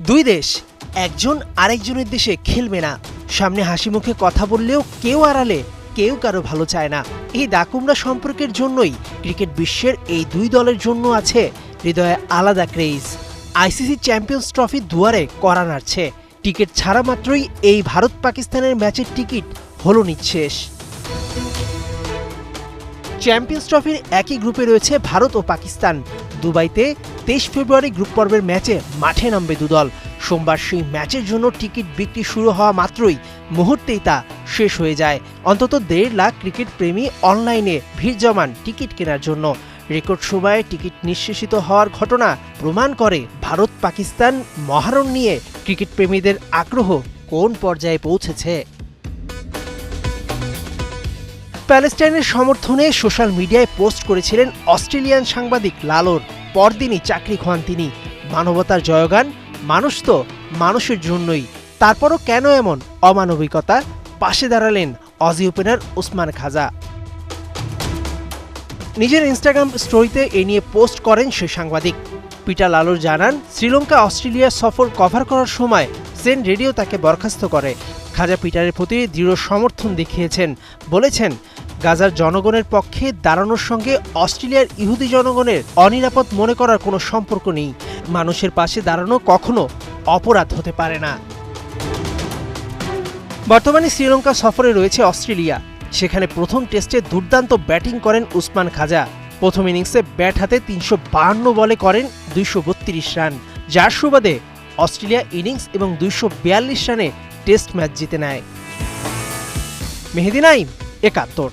দুই দেশ একজন আরেকজনের দেশে খেলবে না, সামনে হাসি মুখে কথা বললেও কেউ আড়ালে কেউ কারো ভালো চায় না। এই দাকুমরা সম্পর্কের জন্যই ক্রিকেট বিশ্বের এই দুই দলের জন্য আছে হৃদয়ে আলাদা ক্রেজ। আইসিসি চ্যাম্পিয়ন্স ট্রফি দুয়ারে কড়া নাড়ছে, টিকিট ছাড়া মাত্রই এই ভারত পাকিস্তানের ম্যাচের টিকিট হলো নিঃশেষ। চ্যাম্পিয়ন্স ট্রফির একই গ্রুপে রয়েছে ভারত ও পাকিস্তান। দুবাইতে 23 ফেব্রুয়ারি গ্রুপ পর্বের ম্যাচে মাঠে নামবে দুদল। সোমবার সেই ম্যাচের জন্য টিকিট বিক্রি শুরু হওয়া মাত্রই মুহূর্তেই তা শেষ হয়ে যায়। অন্তত 1.5 লাখ ক্রিকেট প্রেমী অনলাইনে ভিড় জমান টিকিট কেনার জন্য। রেকর্ড সময়ে টিকিট নিঃশেষিত হওয়ার ঘটনা প্রমাণ করে ভারত পাকিস্তান মহারণ নিয়ে ক্রিকেট প্রেমীদের আগ্রহ কোন পর্যায়ে পৌঁছেছে। প্যালেস্টাইনের সমর্থনে সোশ্যাল মিডিয়ায় পোস্ট করেছিলেন অস্ট্রেলিয়ান সাংবাদিক লালোর। পরদিনই চাকরি খোয়ান তিনি। মানবতার জয়গান, মানুষ তো মানুষের জন্যই। তারপরও কেন এমন অমানবিকতা? পাশে দাঁড়ালেন অজি ওপেনার ওসমান খাজা। নিজের ইনস্টাগ্রাম স্টোরিতে এ নিয়ে পোস্ট করেন সেই সাংবাদিক। পিটার লালোর জানান, শ্রীলঙ্কা অস্ট্রেলিয়া সফর কভার করার সময় সেন রেডিও তাকে বরখাস্ত করে। খাজা পিটারের প্রতি দৃঢ় সমর্থন দেখিয়েছেন, বলেছেন গাজার জনগণের পক্ষে দাঁড়ানোর সঙ্গে অস্ট্রেলিয়ার ইহুদি জনগণের অনিরাপদ মনে করার কোনো সম্পর্ক নেই। মানুষের পাশে দাঁড়ানো কখনো অপরাধ হতে পারে না। বর্তমানে শ্রীলঙ্কা সফরে রয়েছে অস্ট্রেলিয়া। সেখানে প্রথম টেস্টে দুর্দান্ত ব্যাটিং করেন ওসমান খাজা। প্রথম ইনিংসে ব্যাট হাতে 352 বলে করেন 232 রান, যার সুবাদে অস্ট্রেলিয়া ইনিংস এবং 242 রানে টেস্ট ম্যাচ জিতে নেয়। মেহেদী নাইম, 71।